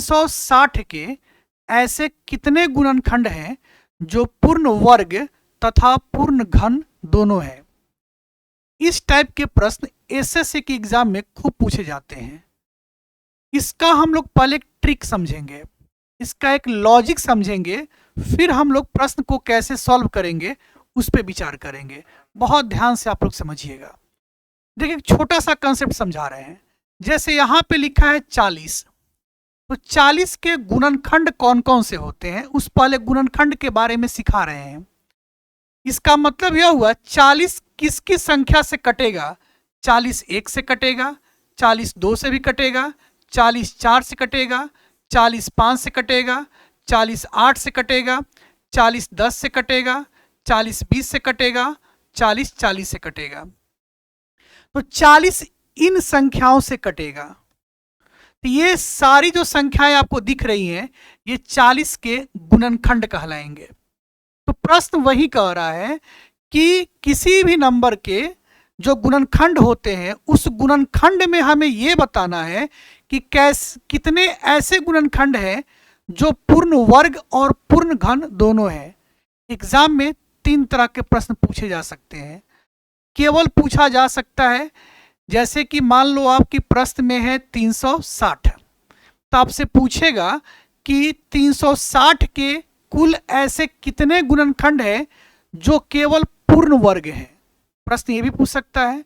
360 के ऐसे कितने गुणनखंड हैं जो पूर्ण वर्ग तथा पूर्ण घन दोनों है। इस टाइप के प्रश्न एसएससी के एग्जाम में खूब पूछे जाते हैं। इसका हम लोग पहले एक ट्रिक समझेंगे, इसका एक लॉजिक समझेंगे, फिर हम लोग प्रश्न को कैसे सॉल्व करेंगे उस पर विचार करेंगे। बहुत ध्यान से आप लोग समझिएगा। देखिए छोटा सा कंसेप्ट समझा रहे हैं। जैसे यहाँ पे लिखा है 40, तो 40 के गुणनखंड कौन कौन से होते हैं उस पहले गुणनखंड के बारे में सिखा रहे हैं। इसका मतलब यह हुआ 40 किसकी संख्या से कटेगा। 40 1 से कटेगा, 40 2 से भी कटेगा, 40 4 से कटेगा, 40 5 से कटेगा, 40 8 से कटेगा, 40 10 से कटेगा, 40 20 से कटेगा, 40 40 से कटेगा। तो 40 इन संख्याओं से कटेगा। तो ये सारी जो संख्याएं आपको दिख रही हैं ये 40 के गुणनखंड कहलाएंगे। तो प्रश्न वही कह रहा है कि किसी भी नंबर के जो गुणनखंड होते हैं उस गुणनखंड में हमें ये बताना है कि कितने ऐसे गुणनखंड हैं जो पूर्ण वर्ग और पूर्ण घन दोनों है। एग्जाम में 3 तरह के प्रश्न पूछे जा सकते हैं। केवल पूछा जा सकता है जैसे कि मान लो आपकी प्रश्न में है 360, तो आपसे पूछेगा कि 360 के कुल ऐसे कितने गुणनखंड हैं जो केवल पूर्ण वर्ग हैं। प्रश्न ये भी पूछ सकता है,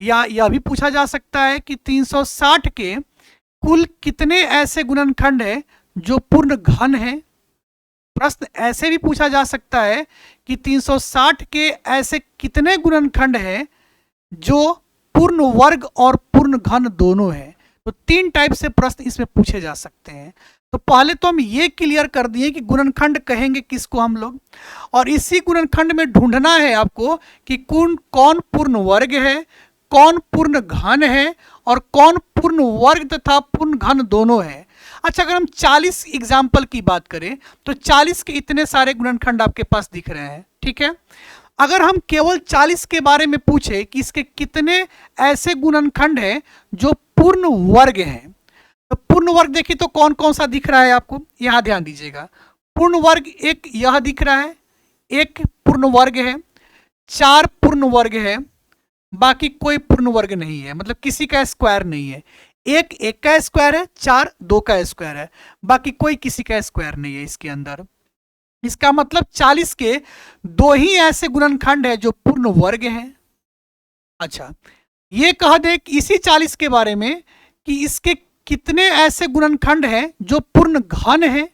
या यह भी पूछा जा सकता है कि 360 के कुल कितने ऐसे गुणनखंड हैं जो पूर्ण घन हैं। प्रश्न ऐसे भी पूछा जा सकता है कि 360 के ऐसे कितने गुणनखंड हैं जो पूर्ण वर्ग और पूर्ण घन दोनों है। तो 3 टाइप से प्रश्न इसमें पूछे जा सकते हैं। तो पहले तो हम ये क्लियर कर दिए कि गुणनखंड कहेंगे किसको हम लोग, और इसी गुणनखंड में ढूंढना है आपको कि कौन पूर्ण वर्ग है, कौन पूर्ण घन है और कौन पूर्ण वर्ग तथा पूर्ण घन दोनों है। अच्छा, अगर हम 40 एग्जाम्पल की बात करें तो 40 के इतने सारे गुणनखंड आपके पास दिख रहे हैं, ठीक है। अगर हम केवल 40 के बारे में पूछे कि इसके कितने ऐसे गुणनखंड हैं जो पूर्ण वर्ग हैं, तो पूर्ण वर्ग देखिए तो कौन कौन सा दिख रहा है आपको, यहां ध्यान दीजिएगा। पूर्ण वर्ग एक यह दिख रहा है, एक पूर्ण वर्ग है, 4 पूर्ण वर्ग है, बाकी कोई पूर्ण वर्ग नहीं है, मतलब किसी का स्क्वायर नहीं है। एक का स्क्वायर है, 4 2 का स्क्वायर है, बाकी कोई किसी का स्क्वायर नहीं है इसके अंदर। इसका मतलब 40 के 2 ही ऐसे गुणनखंड है जो पूर्ण वर्ग हैं। अच्छा, ये कह दे कि इसी 40 के बारे में कि इसके कितने ऐसे गुणनखंड हैं जो पूर्ण घन है।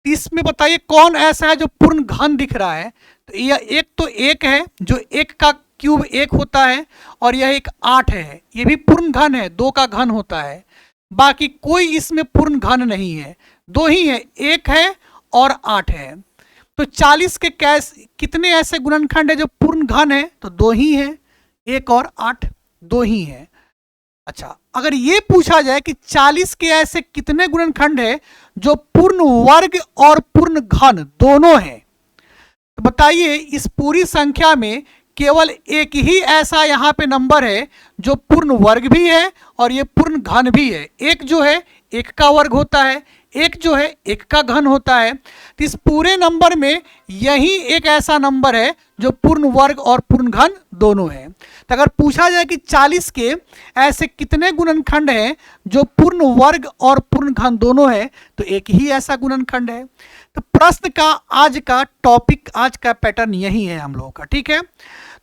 इसमें बताइए कौन ऐसा है जो पूर्ण घन दिख रहा है। तो यह एक तो 1 है जो 1 का क्यूब 1 होता है, और यह एक 8 है, ये भी पूर्ण घन है, 2 का घन होता है। बाकी कोई इसमें पूर्ण घन नहीं है, 2 ही है, 1 है और 8 है। तो 40 के कितने ऐसे गुणनखंड है जो पूर्ण घन है, तो 2 ही है, 1 और 8 2 ही है। अच्छा, अगर ये पूछा जाए कि 40 के ऐसे कितने गुणनखंड है जो पूर्ण वर्ग और पूर्ण घन दोनों हैं, तो बताइए इस पूरी संख्या में केवल एक ही ऐसा यहाँ पे नंबर है जो पूर्ण वर्ग भी है और ये पूर्ण घन भी है। एक जो है 1 का वर्ग होता है, एक जो है 1 का घन होता है। तो इस पूरे नंबर में यही एक ऐसा नंबर है जो पूर्ण वर्ग और पूर्ण घन दोनों है। तो अगर पूछा जाए कि 40 के ऐसे कितने गुणनखंड हैं जो पूर्ण वर्ग और पूर्ण घन दोनों है, तो एक ही ऐसा गुणनखंड है। तो प्रश्न का आज का टॉपिक, आज का पैटर्न यही है हम लोगों का, ठीक है।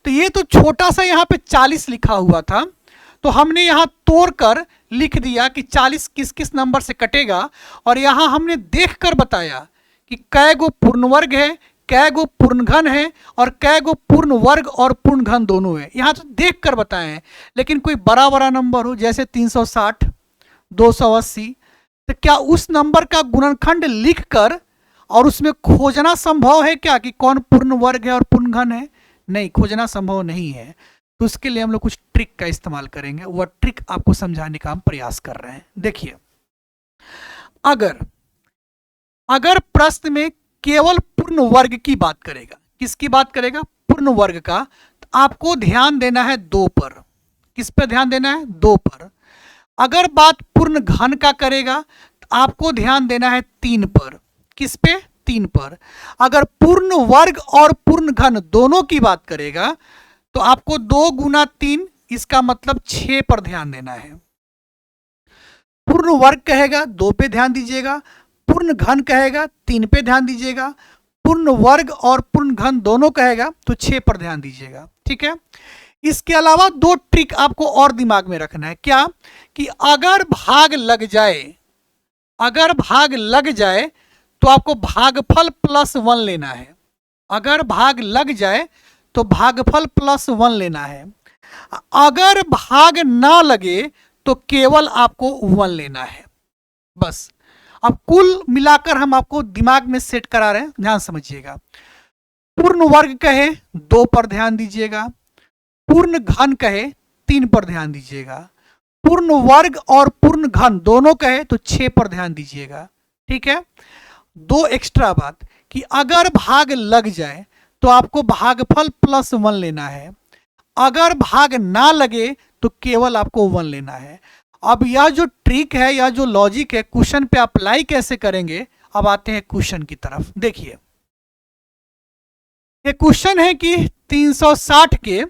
तो ये तो छोटा सा यहाँ पे 40 लिखा हुआ था, तो हमने यहाँ तोड़कर लिख दिया कि 40 किस किस नंबर से कटेगा, और यहाँ हमने देखकर बताया कि कै गो पूर्ण वर्ग है, कै गो पूर्ण घन है और कै गो पूर्ण वर्ग और पूर्ण घन दोनों है। यहाँ तो देख कर बताए हैं, लेकिन कोई बड़ा बड़ा नंबर हो जैसे 360 280, तो क्या उस नंबर का गुणनखंड लिखकर और उसमें खोजना संभव है क्या कि कौन पूर्ण वर्ग है और पूर्ण घन है? नहीं, खोजना संभव नहीं है। तो उसके लिए हम लोग कुछ ट्रिक का इस्तेमाल करेंगे, वह ट्रिक आपको समझाने का हम प्रयास कर रहे हैं। देखिए, अगर प्रश्न में केवल पूर्ण वर्ग की बात करेगा, किसकी बात करेगा? पूर्ण वर्ग का, तो आपको ध्यान देना है 2 पर। किस पर ध्यान देना है? 2 पर। अगर बात पूर्ण घन का करेगा तो आपको ध्यान देना है 3 पर। किस पे? 3 पर। अगर पूर्ण वर्ग और पूर्ण घन दोनों की बात करेगा तो आपको 2 गुना 3, इसका मतलब 6 पर ध्यान देना है। पूर्ण वर्ग कहेगा 2 पे ध्यान दीजिएगा, पूर्ण घन कहेगा 3 पे ध्यान दीजिएगा, पूर्ण वर्ग और पूर्ण घन दोनों कहेगा तो 6 पर ध्यान दीजिएगा। ठीक है, इसके अलावा 2 ट्रिक आपको और दिमाग में रखना है। क्या? कि अगर भाग लग जाए तो आपको भागफल +1 लेना है। अगर भाग लग जाए तो भागफल +1 लेना है। अगर भाग ना लगे तो केवल आपको 1 लेना है, बस। अब कुल मिलाकर हम आपको दिमाग में सेट करा रहे हैं, ध्यान समझिएगा। पूर्ण वर्ग कहे 2 पर ध्यान दीजिएगा, पूर्ण घन कहे 3 पर ध्यान दीजिएगा, पूर्ण वर्ग और पूर्ण घन दोनों कहे तो 6 पर ध्यान दीजिएगा। ठीक है, 2 एक्स्ट्रा बात कि अगर भाग लग जाए तो आपको भागफल +1 लेना है, अगर भाग ना लगे तो केवल आपको 1 लेना है। अब यह जो ट्रिक है, यह जो लॉजिक है, क्वेश्चन पे अप्लाई कैसे करेंगे? अब आते हैं क्वेश्चन की तरफ। देखिए, ये क्वेश्चन है कि 360 के,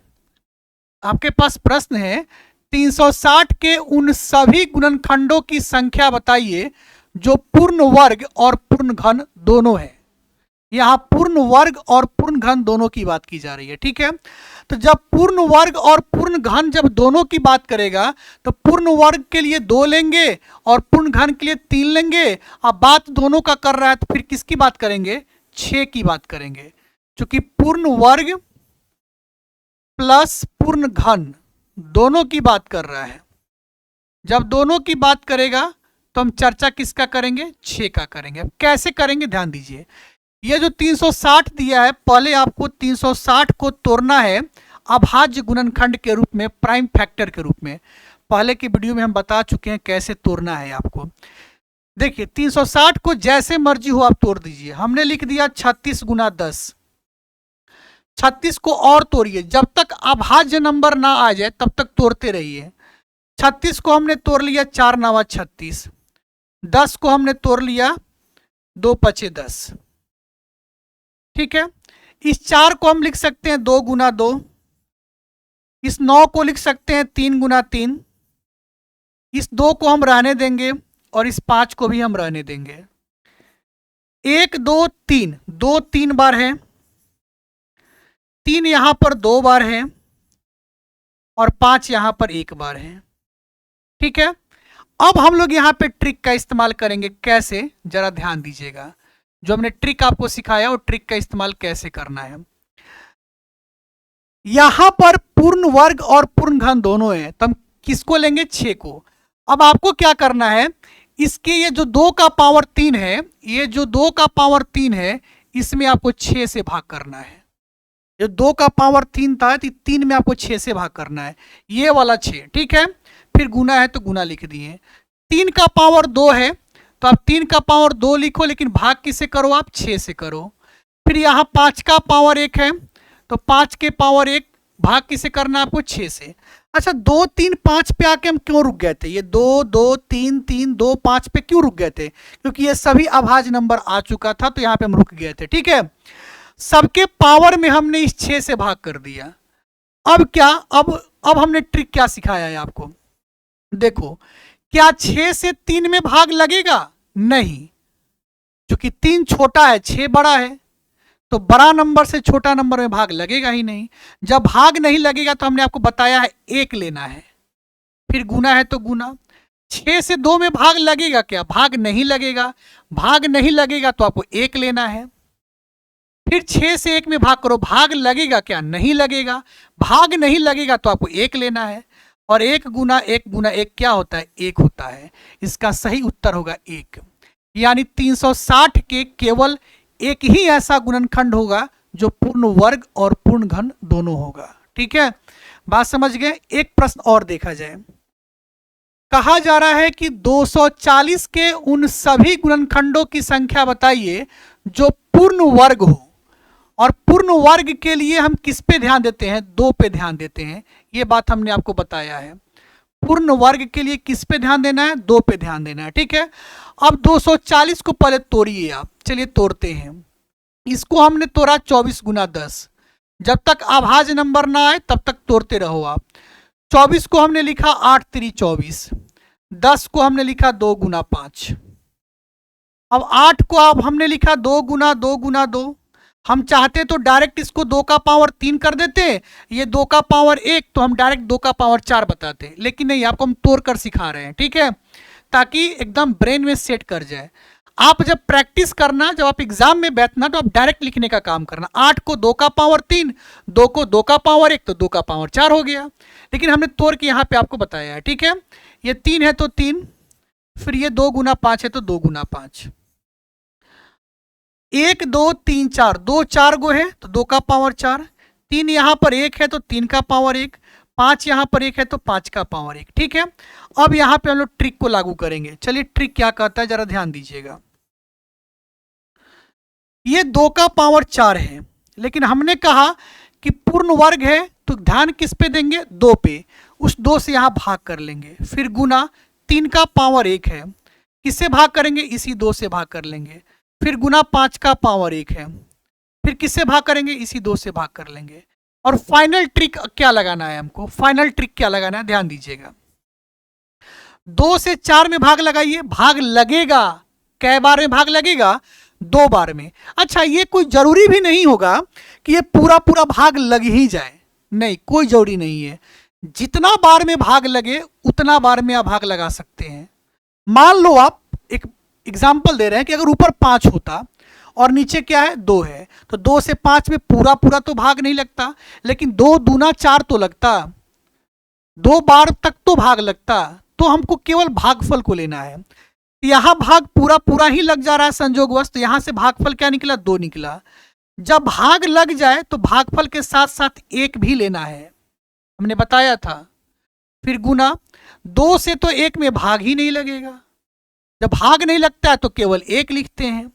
आपके पास प्रश्न है 360 के उन सभी गुणनखंडों की संख्या बताइए जो पूर्ण वर्ग और पूर्ण घन दोनों है। यहां पूर्ण वर्ग और पूर्ण घन दोनों की बात की जा रही है। ठीक है, तो जब पूर्ण वर्ग और पूर्ण घन जब दोनों की बात करेगा तो पूर्ण वर्ग के लिए 2 लेंगे और पूर्ण घन के लिए 3 लेंगे। अब बात दोनों का कर रहा है तो फिर किसकी बात करेंगे? 6 की बात करेंगे, क्योंकि पूर्ण वर्ग प्लस पूर्ण घन दोनों की बात कर रहा है। जब दोनों की बात करेगा तो हम चर्चा किसका करेंगे? 6 का करेंगे। अब कैसे करेंगे ध्यान दीजिए। ये जो 360 दिया है, पहले आपको 360 को तोड़ना है अभाज्य गुणनखंड के रूप में, प्राइम फैक्टर के रूप में। पहले की वीडियो में हम बता चुके हैं कैसे तोड़ना है आपको। देखिए, 360 को जैसे मर्जी हो आप तोड़ दीजिए। हमने लिख दिया 36 गुना 10। 36 को और तोड़िए, जब तक अभाज्य नंबर ना आ जाए तब तक तोड़ते रहिए। 36 को हमने तोड़ लिया 4 9 36। 10 को हमने तोड़ लिया 2 5 10। ठीक है, इस 4 को हम लिख सकते हैं 2 गुना 2। इस 9 को लिख सकते हैं 3 गुना 3। इस 2 को हम रहने देंगे और इस 5 को भी हम रहने देंगे। 1 2 3, 2 3 बार है, 3 यहां पर 2 बार है और 5 यहां पर 1 बार है। ठीक है, अब हम लोग यहां पे ट्रिक का इस्तेमाल करेंगे। कैसे? जरा ध्यान दीजिएगा। जो हमने ट्रिक आपको सिखाया वो ट्रिक का इस्तेमाल कैसे करना है। यहां पर पूर्ण वर्ग और पूर्ण घन दोनों है, तो हम किसको लेंगे? 6 को। अब आपको क्या करना है, इसके ये जो 2 का पावर 3 है, ये जो 2 का पावर 3 है, इसमें आपको 6 से भाग करना है। जो 2 का पावर 3 था तो 3 में आपको 6 से भाग करना है, ये वाला 6। ठीक है, फिर गुना है तो गुना लिख दिए। 3 का पावर 2 है तो आप 3 का पावर 2 लिखो, लेकिन भाग किससे करो? आप 6 से करो। फिर यहाँ 5 का पावर 1 है तो 5 के पावर 1 भाग किसे करना है? आपको 6 से। अच्छा, 2 3 5 पे आके हम क्यों रुक गए थे? ये 2 2 3 3 2 5 पे क्यों रुक गए थे? क्योंकि ये सभी अभाज्य नंबर आ चुका था तो यहाँ पे हम रुक गए थे। ठीक है, सबके पावर में हमने इस 6 से भाग कर दिया। अब क्या? अब हमने ट्रिक क्या सिखाया है आपको? देखो, क्या 6 से 3 में भाग लगेगा? नहीं, क्योंकि 3 छोटा है 6 बड़ा है, तो बड़ा नंबर से छोटा नंबर में भाग लगेगा ही नहीं। जब भाग नहीं लगेगा तो हमने आपको बताया है 1 लेना है, फिर गुना है तो गुना। 6 से 2 में भाग लगेगा क्या? भाग नहीं लगेगा। भाग नहीं लगेगा तो आपको 1 लेना है। फिर 6 से 1 में भाग करो, भाग लगेगा क्या? नहीं लगेगा। भाग नहीं लगेगा तो आपको 1 लेना है, और 1 गुना 1 क्या होता है? 1 होता है। इसका सही उत्तर होगा 1। यानी 360 के केवल एक ही ऐसा गुणनखंड होगा जो पूर्ण वर्ग और पूर्ण घन दोनों होगा। ठीक है, बात समझ गए? एक प्रश्न और देखा जाए। कहा जा रहा है कि 240 के उन सभी गुणनखंडों की संख्या बताइए जो पूर्ण वर्ग हो। और पूर्ण वर्ग के लिए हम किस पे ध्यान देते हैं? 2 पे ध्यान देते हैं। ये बात हमने आपको बताया है। पूर्ण वर्ग के लिए किस पे ध्यान देना है? 2 पे ध्यान देना है, ठीक है। अब 240 को पहले तोड़िए आप, चलिए तोड़ते हैं। इसको हमने तोड़ा 24 गुना 10, जब तक अभाज्य नंबर ना आए तब तक तोड़ते रहो आप। 24 को हमने लिखा 8 3 24, 10 को हमने लिखा 2 गुना 5। अब 8 को अब हमने लिखा 2 गुना 2 गुना 2। हम चाहते तो डायरेक्ट इसको 2 का पावर 3 कर देते, ये 2 का पावर 1, तो हम डायरेक्ट 2 का पावर 4 बताते, लेकिन नहीं, आपको हम तोड़ कर सिखा रहे हैं, ठीक है, ताकि एकदम ब्रेन में सेट कर जाए। आप जब प्रैक्टिस करना, जब आप एग्जाम में बैठना, तो आप डायरेक्ट लिखने का काम करना। 8 को 2 का पावर 3, 2 को 2 का पावर 1, तो 2 का पावर 4 हो गया। लेकिन हमने तोड़ के यहाँ पे आपको बताया है, ठीक है। ये 3 है तो 3, फिर ये 2 गुना 5 है तो 2 गुना 5, 1 2 3 4, 2 4 गो है तो 2 का पावर 4, 3 यहाँ पर 1 है तो 3 का पावर 1, 5 यहाँ पर 1 है तो 5 का पावर 1, ठीक है। अब यहाँ पे हम लोग ट्रिक को लागू करेंगे। चलिए ट्रिक क्या कहता है जरा ध्यान दीजिएगा। ये 2 का पावर 4 है, लेकिन हमने कहा कि पूर्ण वर्ग है तो ध्यान किस पे देंगे? 2 पे। उस 2 से यहाँ भाग कर लेंगे, फिर गुना 3 का पावर 1 है, किससे भाग करेंगे? इसी 2 से भाग कर लेंगे, फिर गुना 5 का पावर 1 है, फिर किससे भाग करेंगे? इसी 2 से भाग कर लेंगे। और फाइनल ट्रिक क्या लगाना है हमको? फाइनल ट्रिक क्या लगाना है? ध्यान दीजिएगा। 2 से 4 में भाग लगाइए, भाग लगेगा। कै बार में भाग लगेगा? 2 बार में। अच्छा, ये कोई जरूरी भी नहीं होगा कि ये पूरा पूरा भाग लग ही जाए, नहीं, कोई जरूरी नहीं है। जितना बार में भाग लगे उतना बार में आप भाग लगा सकते हैं। मान लो आप एक एग्जाम्पल दे रहे हैं कि अगर ऊपर 5 होता और नीचे क्या है? 2 है, तो 2 से 5 में पूरा पूरा तो भाग नहीं लगता, लेकिन 2 दूना 4 तो लगता, 2 बार तक तो भाग लगता। तो हमको केवल भागफल को लेना है। यहां भाग पूरा पूरा ही लग जा रहा है संयोगवश, तो यहां से भागफल क्या निकला? 2 निकला। जब भाग लग जाए तो भागफल के साथ साथ 1 भी लेना है, हमने बताया था। फिर गुना 2 से तो 1 में भाग ही नहीं लगेगा, जब भाग नहीं लगता है तो केवल 1 लिखते हैं।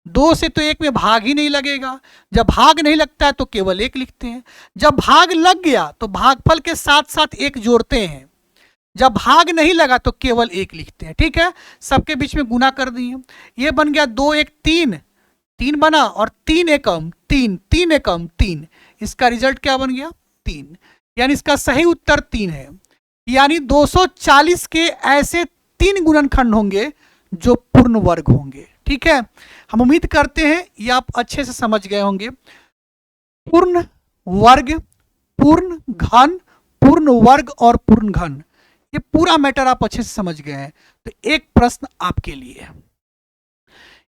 2 से तो 1 में भाग ही नहीं लगेगा, जब भाग नहीं लगता है तो केवल 1 लिखते हैं। जब भाग लग गया तो भागफल के साथ साथ 1 जोड़ते हैं, जब भाग नहीं लगा तो केवल 1 लिखते हैं, ठीक है। सबके बीच में गुना कर दिए, ये बन गया 2 1 3, 3 बना, और 3 एकम 3, 3 एकम 3, इसका रिजल्ट क्या बन गया? 3। यानी इसका सही उत्तर 3 है। यानी 240 के ऐसे 3 गुणनखंड होंगे जो पूर्ण वर्ग होंगे, ठीक है। हम उम्मीद करते हैं ये आप अच्छे से समझ गए होंगे। पूर्ण वर्ग, पूर्ण घन, पूर्ण वर्ग और पूर्ण घन, ये पूरा मैटर आप अच्छे से समझ गए हैं। तो एक प्रश्न आपके लिए,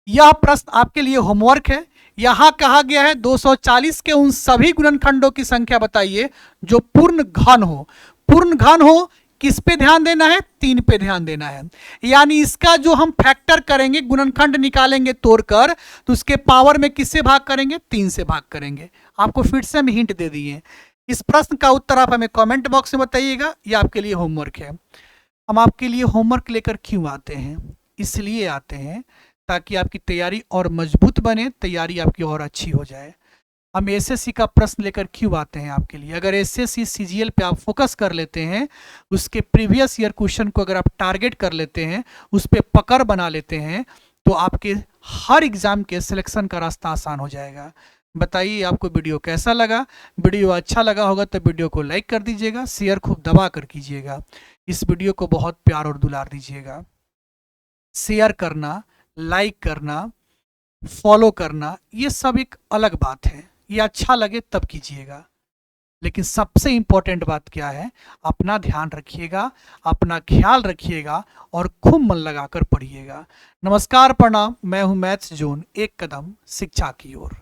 यह प्रश्न आपके लिए होमवर्क है। यहां कहा गया है 240 के उन सभी गुणनखंडों की संख्या बताइए जो पूर्ण घन हो। पूर्ण घन हो किस पे ध्यान देना है? 3 पे ध्यान देना है। यानी इसका जो हम फैक्टर करेंगे, गुणनखंड निकालेंगे तोड़कर, तो उसके पावर में किससे भाग करेंगे? 3 से भाग करेंगे। आपको फिर से हम हिंट दे दिए। इस प्रश्न का उत्तर आप हमें कमेंट बॉक्स में बताइएगा, ये आपके लिए होमवर्क है। हम आपके लिए होमवर्क लेकर क्यों आते हैं? इसलिए आते हैं ताकि आपकी तैयारी और मजबूत बने, तैयारी आपकी और अच्छी हो जाए। हम एसएससी का प्रश्न लेकर क्यों आते हैं आपके लिए? अगर एसएससी सीजीएल पे आप फोकस कर लेते हैं, उसके प्रीवियस ईयर क्वेश्चन को अगर आप टारगेट कर लेते हैं, उस पर पकड़ बना लेते हैं, तो आपके हर एग्जाम के सिलेक्शन का रास्ता आसान हो जाएगा। बताइए आपको वीडियो कैसा लगा? वीडियो अच्छा लगा होगा तो वीडियो को लाइक कर दीजिएगा, शेयर खूब दबा कर कीजिएगा। इस वीडियो को बहुत प्यार और दुलार दीजिएगा। शेयर करना, लाइक करना, फॉलो करना, ये सब एक अलग बात है, ये अच्छा लगे तब कीजिएगा। लेकिन सबसे इंपॉर्टेंट बात क्या है? अपना ध्यान रखिएगा, अपना ख्याल रखिएगा और खूब मन लगाकर पढ़िएगा। नमस्कार, प्रणाम, मैं हूं मैथ्स जोन, एक कदम शिक्षा की ओर।